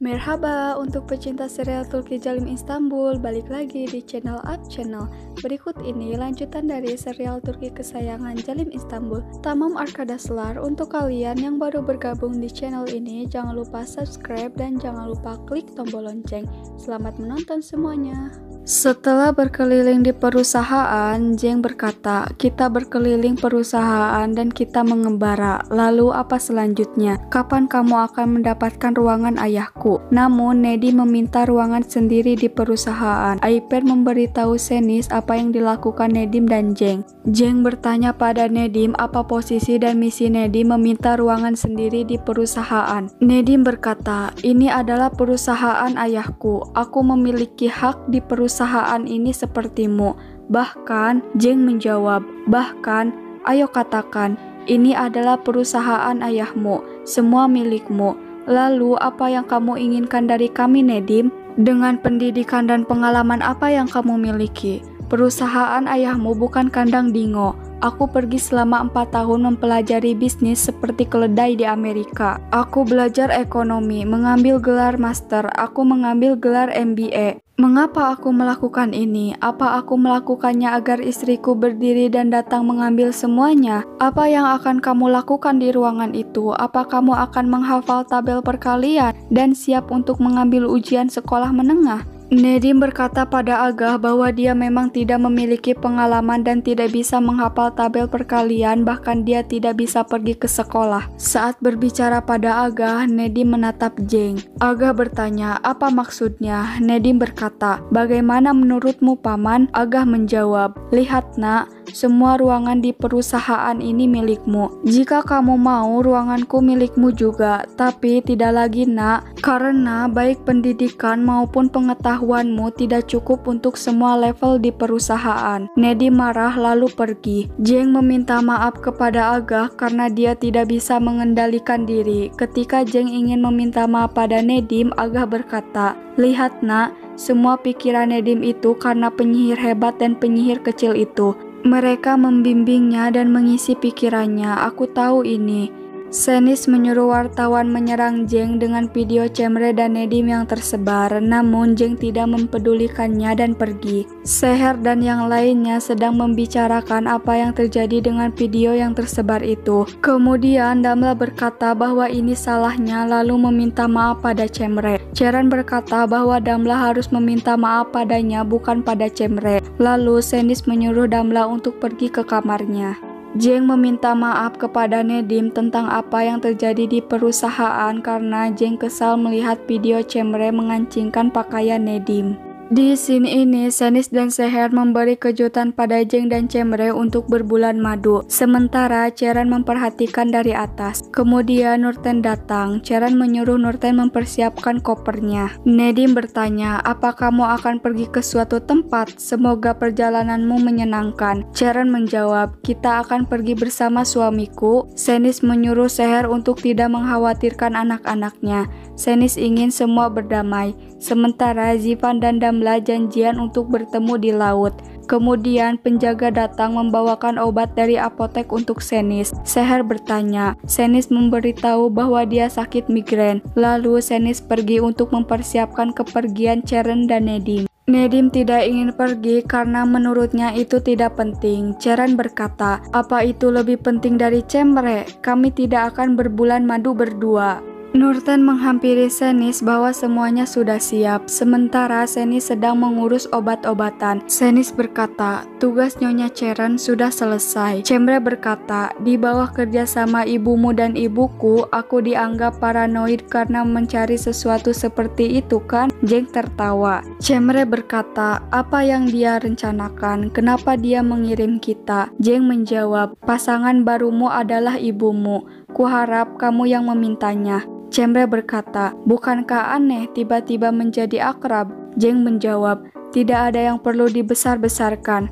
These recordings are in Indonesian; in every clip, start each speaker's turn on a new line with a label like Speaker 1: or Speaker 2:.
Speaker 1: Merhaba untuk pecinta serial Turki Jalim Istanbul, balik lagi di channel Up Channel. Berikut ini lanjutan dari serial Turki kesayangan Jalim Istanbul, Tamam Arkadaşlar. Untuk kalian yang baru bergabung di channel ini, jangan lupa subscribe dan jangan lupa klik tombol lonceng. Selamat menonton semuanya. Setelah berkeliling di perusahaan, Jeng berkata, "Kita berkeliling perusahaan dan kita mengembara. Lalu apa selanjutnya? Kapan kamu akan mendapatkan ruangan ayahku?" Namun, Nedim meminta ruangan sendiri di perusahaan. Ayper memberitahu Şeniz apa yang dilakukan Nedim dan Jeng. Jeng bertanya pada Nedim apa posisi dan misi Nedim meminta ruangan sendiri di perusahaan. Nedim berkata, "Ini adalah perusahaan ayahku. Aku memiliki hak di perusahaan ini sepertimu." Bahkan, Jeng menjawab, "Bahkan, ayo katakan, ini adalah perusahaan ayahmu, semua milikmu. Lalu apa yang kamu inginkan dari kami, Nedim? Dengan pendidikan dan pengalaman apa yang kamu miliki? Perusahaan ayahmu bukan kandang dingo. Aku pergi selama 4 tahun mempelajari bisnis seperti keledai di Amerika. Aku belajar ekonomi, mengambil gelar master, aku mengambil gelar MBA. Mengapa aku melakukan ini? Apa aku melakukannya agar istriku berdiri dan datang mengambil semuanya? Apa yang akan kamu lakukan di ruangan itu? Apa kamu akan menghafal tabel perkalian dan siap untuk mengambil ujian sekolah menengah?" Nedim berkata pada Agah bahwa dia memang tidak memiliki pengalaman dan tidak bisa menghafal tabel perkalian, bahkan dia tidak bisa pergi ke sekolah. Saat berbicara pada Agah, Nedim menatap Jeng. Agah bertanya, "Apa maksudnya?" Nedim berkata, "Bagaimana menurutmu, Paman?" Agah menjawab, "Lihat, Nak, semua ruangan di perusahaan ini milikmu. Jika kamu mau, ruanganku milikmu juga. Tapi tidak lagi, Nak, karena baik pendidikan maupun pengetahuanmu tidak cukup untuk semua level di perusahaan." Nedim marah lalu pergi. Jeng meminta maaf kepada Agah karena dia tidak bisa mengendalikan diri. Ketika Jeng ingin meminta maaf pada Nedim, Agah berkata, "Lihat, Nak, semua pikiran Nedim itu karena penyihir hebat dan penyihir kecil itu. Mereka membimbingnya dan mengisi pikirannya. Aku tahu ini." Şeniz menyuruh wartawan menyerang Jeng dengan video Cemre dan Nedim yang tersebar, namun Jeng tidak mempedulikannya dan pergi. Seher dan yang lainnya sedang membicarakan apa yang terjadi dengan video yang tersebar itu. Kemudian Damla berkata bahwa ini salahnya lalu meminta maaf pada Cemre. Ceren berkata bahwa Damla harus meminta maaf padanya bukan pada Cemre. Lalu Şeniz menyuruh Damla untuk pergi ke kamarnya. Jeng meminta maaf kepada Nedim tentang apa yang terjadi di perusahaan karena Jeng kesal melihat video Cemre mengancingkan pakaian Nedim. Di sini ini, Şeniz dan Seher memberi kejutan pada Jeng dan Cemre untuk berbulan madu. Sementara Ceren memperhatikan dari atas. Kemudian Nurten datang. Ceren menyuruh Nurten mempersiapkan kopernya. Nedim bertanya, "Apa kamu akan pergi ke suatu tempat? Semoga perjalananmu menyenangkan." Ceren menjawab, "Kita akan pergi bersama suamiku." Şeniz menyuruh Seher untuk tidak mengkhawatirkan anak-anaknya. Şeniz ingin semua berdamai. Sementara Zivan dan Damla janjian untuk bertemu di laut. Kemudian penjaga datang membawakan obat dari apotek untuk Şeniz. Seher bertanya. Şeniz memberitahu bahwa dia sakit migrain. Lalu Şeniz pergi untuk mempersiapkan kepergian Ceren dan Nedim. Nedim tidak ingin pergi karena menurutnya itu tidak penting. Ceren berkata, "Apa itu lebih penting dari Cemre? Kami tidak akan berbulan madu berdua." Nurten menghampiri Şeniz bahwa semuanya sudah siap, sementara Şeniz sedang mengurus obat-obatan. Şeniz berkata, "Tugas Nyonya Ceren sudah selesai." Cemre berkata, "Di bawah kerjasama ibumu dan ibuku, aku dianggap paranoid karena mencari sesuatu seperti itu kan?" Jeng tertawa. Cemre berkata, "Apa yang dia rencanakan? Kenapa dia mengirim kita?" Jeng menjawab, "Pasangan barumu adalah ibumu. Kuharap kamu yang memintanya." Cemre berkata, "Bukankah aneh tiba-tiba menjadi akrab?" Jeng menjawab, "Tidak ada yang perlu dibesar-besarkan.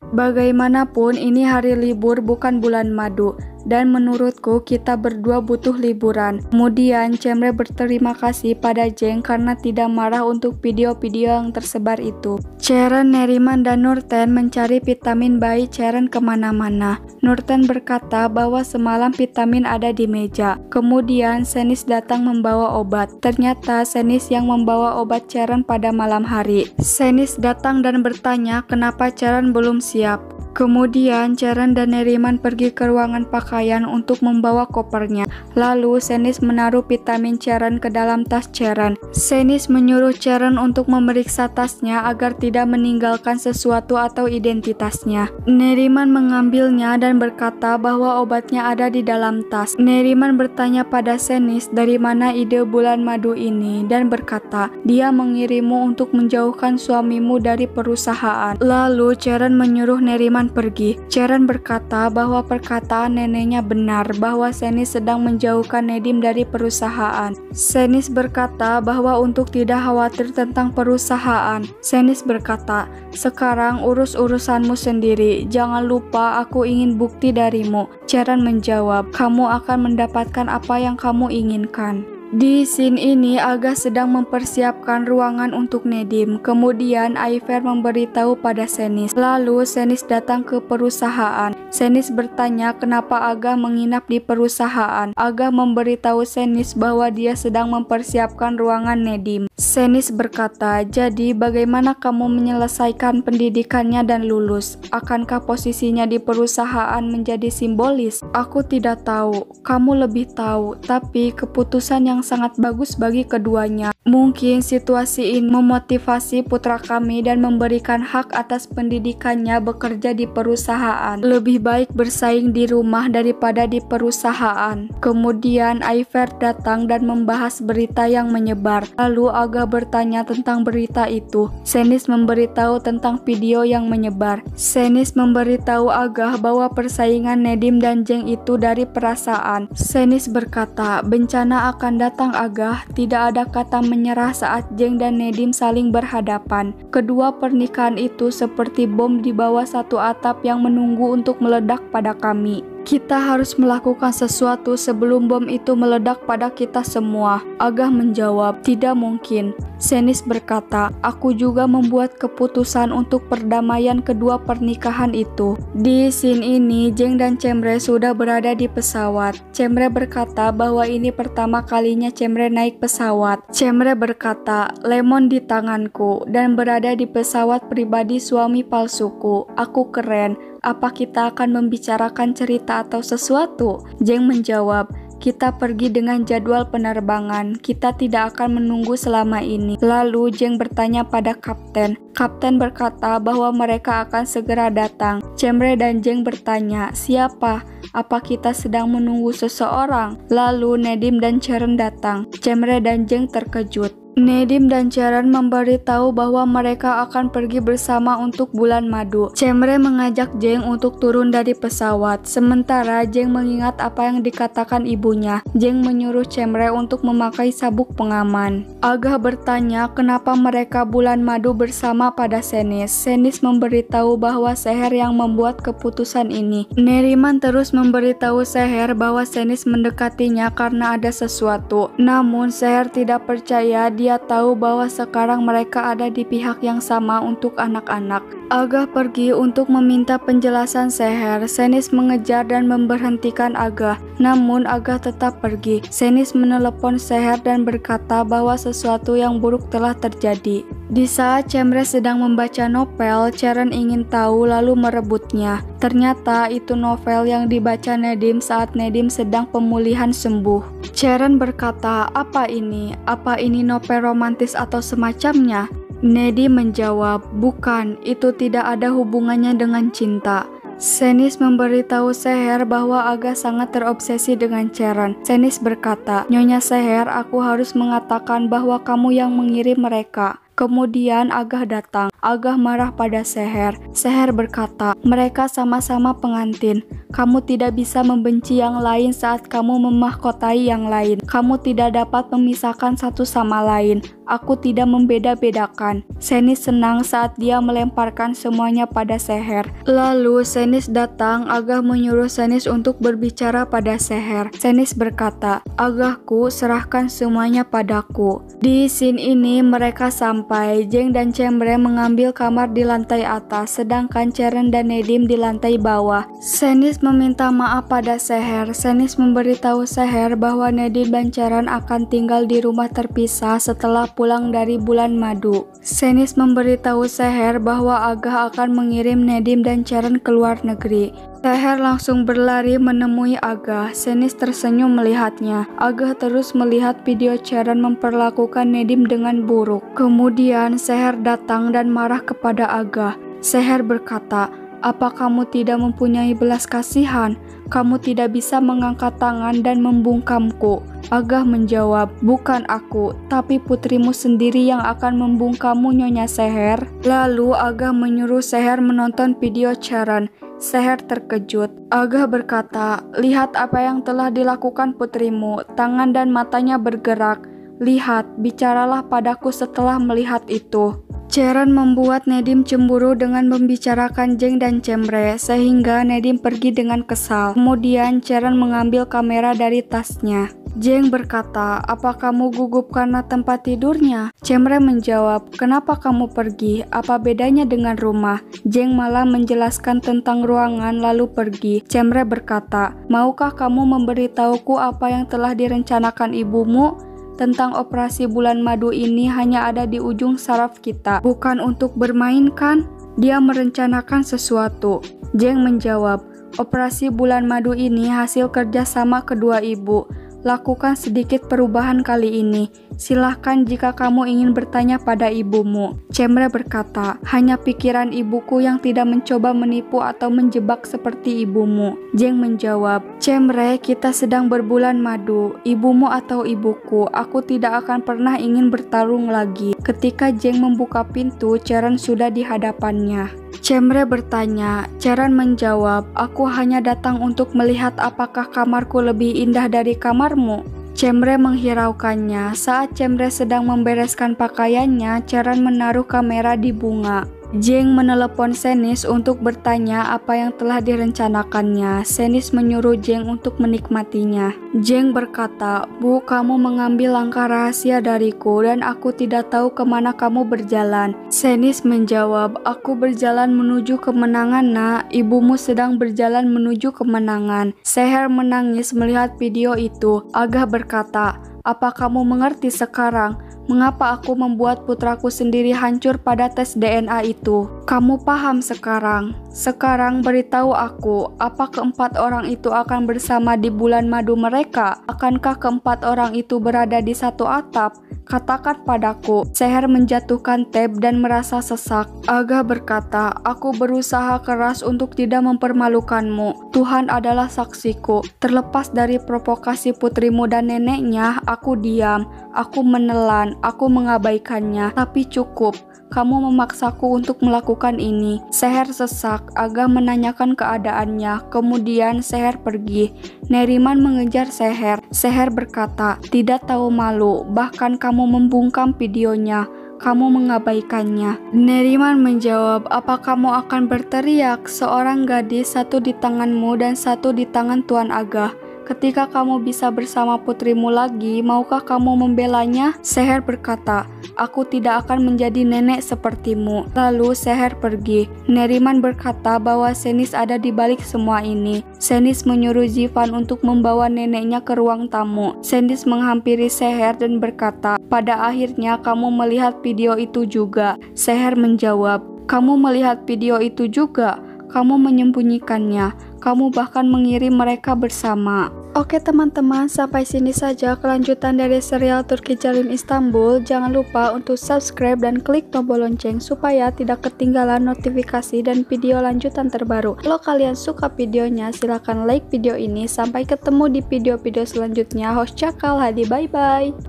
Speaker 1: Bagaimanapun ini hari libur bukan bulan madu. dan menurutku kita berdua butuh liburan. Kemudian Cemre berterima kasih pada Jeng karena tidak marah untuk video-video yang tersebar itu. Ceren, Neriman, dan Nurten mencari vitamin bayi Ceren kemana-mana. Nurten berkata bahwa semalam vitamin ada di meja. Kemudian Senis datang membawa obat. Ternyata Senis yang membawa obat Ceren pada malam hari. Senis datang dan bertanya kenapa Ceren belum siap. Kemudian Ceren dan Neriman pergi ke ruangan pakaian untuk membawa kopernya. Lalu Senis menaruh vitamin Ceren ke dalam tas Ceren. Senis menyuruh Ceren untuk memeriksa tasnya agar tidak meninggalkan sesuatu atau identitasnya. Neriman mengambilnya dan berkata bahwa obatnya ada di dalam tas. Neriman bertanya pada Senis dari mana ide bulan madu ini dan berkata, dia mengirimmu untuk menjauhkan suamimu dari perusahaan. Lalu Ceren menyuruh Neriman pergi. Ceren berkata bahwa perkataan neneknya benar bahwa Senis sedang menjauhkan Nedim dari perusahaan. Senis berkata bahwa untuk tidak khawatir tentang perusahaan. Senis berkata, sekarang urus urusanmu sendiri. Jangan lupa aku ingin bukti darimu. Ceren menjawab, kamu akan mendapatkan apa yang kamu inginkan. Di scene ini Aga sedang mempersiapkan ruangan untuk Nedim. Kemudian Aifer memberitahu pada Senis. Lalu Senis datang ke perusahaan. Senis bertanya kenapa Aga menginap di perusahaan. Aga memberitahu Senis bahwa dia sedang mempersiapkan ruangan Nedim. Senis berkata, jadi bagaimana kamu menyelesaikan pendidikannya dan lulus? Akankah posisinya di perusahaan menjadi simbolis? Aku tidak tahu, kamu lebih tahu, tapi keputusan yang sangat bagus bagi keduanya. Mungkin situasi ini memotivasi putra kami dan memberikan hak atas pendidikannya bekerja di perusahaan. Lebih baik bersaing di rumah daripada di perusahaan. Kemudian Aifer datang dan membahas berita yang menyebar. Lalu Aga bertanya tentang berita itu. Senis memberitahu tentang video yang menyebar. Senis memberitahu Aga bahwa persaingan Nedim dan Jeng itu dari perasaan. Senis berkata, bencana akan datang Aga, tidak ada kata menyerah saat Jeng dan Nedim saling berhadapan. Kedua pernikahan itu seperti bom di bawah satu atap yang menunggu untuk meledak pada kami. Kita harus melakukan sesuatu sebelum bom itu meledak pada kita semua. Aga menjawab, tidak mungkin. Senis berkata, aku juga membuat keputusan untuk perdamaian kedua pernikahan itu. Di scene ini, Jeng dan Cemre sudah berada di pesawat. Cemre berkata bahwa ini pertama kalinya Cemre naik pesawat. Cemre berkata, lemon di tanganku dan berada di pesawat pribadi suami palsuku. Aku keren. Apa kita akan membicarakan cerita atau sesuatu? Jeng menjawab, kita pergi dengan jadwal penerbangan. Kita tidak akan menunggu selama ini. Lalu Jeng bertanya pada kapten. Kapten berkata bahwa mereka akan segera datang. Cemre dan Jeng bertanya, siapa? Apa kita sedang menunggu seseorang? Lalu Nedim dan Ceren datang. Cemre dan Jeng terkejut. Nedim dan Ceren memberitahu bahwa mereka akan pergi bersama untuk bulan madu. Cemre mengajak Jeng untuk turun dari pesawat. Sementara Jeng mengingat apa yang dikatakan ibunya. Jeng menyuruh Cemre untuk memakai sabuk pengaman. Aga bertanya kenapa mereka bulan madu bersama pada Senis. Senis memberitahu bahwa Seher yang membuat keputusan ini. Neriman terus memberitahu Seher bahwa Senis mendekatinya karena ada sesuatu. Namun Seher tidak percaya. Dia tahu bahwa sekarang mereka ada di pihak yang sama untuk anak-anak. Aga pergi untuk meminta penjelasan Seher. Senis mengejar dan memberhentikan Aga. Namun Aga tetap pergi. Senis menelepon Seher dan berkata bahwa sesuatu yang buruk telah terjadi. Di saat Cemre sedang membaca novel, Ceren ingin tahu lalu merebutnya. Ternyata itu novel yang dibaca Nedim saat Nedim sedang pemulihan sembuh. Ceren berkata, apa ini? Apa ini novel romantis atau semacamnya? Nedim menjawab, bukan, itu tidak ada hubungannya dengan cinta. Senis memberitahu Seher bahwa Aga sangat terobsesi dengan Ceren. Senis berkata, Nyonya Seher, aku harus mengatakan bahwa kamu yang mengirim mereka. Kemudian Agah datang. Agah marah pada Seher. Seher berkata, mereka sama-sama pengantin. Kamu tidak bisa membenci yang lain saat kamu memahkotai yang lain. Kamu tidak dapat memisahkan satu sama lain. Aku tidak membeda-bedakan. Senis senang saat dia melemparkan semuanya pada Seher. Lalu Senis datang. Agah menyuruh Senis untuk berbicara pada Seher. Senis berkata, Agahku, serahkan semuanya padaku. Di scene ini mereka sampai. Jeng dan Cemre mengambil kamar di lantai atas, sedangkan Ceren dan Nedim di lantai bawah. Senis meminta maaf pada Seher. Senis memberitahu Seher bahwa Nedim dan Ceren akan tinggal di rumah terpisah setelah pulang dari bulan madu. Senis memberitahu Seher bahwa Agah akan mengirim Nedim dan Ceren ke luar negeri. Seher langsung berlari menemui Agah. Senis tersenyum melihatnya. Agah terus melihat video Ceren memperlakukan Nedim dengan buruk. Kemudian Seher datang dan marah kepada Agah. Seher berkata, apa kamu tidak mempunyai belas kasihan? Kamu tidak bisa mengangkat tangan dan membungkamku. Agah menjawab, bukan aku, tapi putrimu sendiri yang akan membungkammu, Nyonya Seher. Lalu Agah menyuruh Seher menonton video Ceren. Seher terkejut. Agah berkata, lihat apa yang telah dilakukan putrimu. Tangan dan matanya bergerak. Lihat, bicaralah padaku setelah melihat itu. Ceren membuat Nedim cemburu dengan membicarakan Jeng dan Cemre, sehingga Nedim pergi dengan kesal. Kemudian Ceren mengambil kamera dari tasnya. Jeng berkata, apa kamu gugup karena tempat tidurnya? Cemre menjawab, kenapa kamu pergi? Apa bedanya dengan rumah? Jeng malah menjelaskan tentang ruangan lalu pergi. Cemre berkata, maukah kamu memberitahuku apa yang telah direncanakan ibumu? Tentang operasi bulan madu ini hanya ada di ujung saraf kita, bukan untuk bermain kan? Dia merencanakan sesuatu. Jeng menjawab, operasi bulan madu ini hasil kerja sama kedua ibu. Lakukan sedikit perubahan kali ini. Silahkan jika kamu ingin bertanya pada ibumu. Cemre berkata, hanya pikiran ibuku yang tidak mencoba menipu atau menjebak seperti ibumu. Jeng menjawab, Cemre, kita sedang berbulan madu. Ibumu atau ibuku, aku tidak akan pernah ingin bertarung lagi. Ketika Jeng membuka pintu, Ceren sudah di hadapannya. Cemre bertanya. Ceren menjawab, aku hanya datang untuk melihat apakah kamarku lebih indah dari kamarmu. Cemre menghiraukannya. Saat Cemre sedang membereskan pakaiannya, Ceren menaruh kamera di bunga. Jeng menelepon Senis untuk bertanya apa yang telah direncanakannya. Senis menyuruh Jeng untuk menikmatinya. Jeng berkata, Bu, kamu mengambil langkah rahasia dariku dan aku tidak tahu kemana kamu berjalan. Senis menjawab, aku berjalan menuju kemenangan, nak. Ibumu sedang berjalan menuju kemenangan. Seher menangis melihat video itu. Agah berkata, apa kamu mengerti sekarang? Mengapa aku membuat putraku sendiri hancur pada tes DNA itu? Kamu paham sekarang? Sekarang beritahu aku, apa keempat orang itu akan bersama di bulan madu mereka? Akankah keempat orang itu berada di satu atap? Katakan padaku. Seher menjatuhkan tape dan merasa sesak. Agah berkata, aku berusaha keras untuk tidak mempermalukanmu. Tuhan adalah saksiku. Terlepas dari provokasi putrimu dan neneknya, aku diam. Aku menelan. Aku mengabaikannya. Tapi cukup. Kamu memaksaku untuk melakukan ini. Seher sesak. Agah menanyakan keadaannya. Kemudian Seher pergi. Neriman mengejar Seher. Seher berkata, tidak tahu malu. Bahkan kamu membungkam videonya. Kamu mengabaikannya. Neriman menjawab, apa kamu akan berteriak? Seorang gadis, satu di tanganmu dan satu di tangan Tuan Agah. Ketika kamu bisa bersama putrimu lagi, maukah kamu membelanya? Seher berkata, aku tidak akan menjadi nenek sepertimu. Lalu Seher pergi. Neriman berkata bahwa Senis ada di balik semua ini. Senis menyuruh Zivan untuk membawa neneknya ke ruang tamu. Senis menghampiri Seher dan berkata, pada akhirnya kamu melihat video itu juga. Seher menjawab, kamu melihat video itu juga? Kamu menyembunyikannya. Kamu bahkan mengirim mereka bersama. Oke teman-teman, sampai sini saja kelanjutan dari serial Turki Jalim Istanbul. Jangan lupa untuk subscribe dan klik tombol lonceng supaya tidak ketinggalan notifikasi dan video lanjutan terbaru. Kalau kalian suka videonya, silahkan like video ini. Sampai ketemu di video-video selanjutnya. Host Cakal Hadi, bye-bye.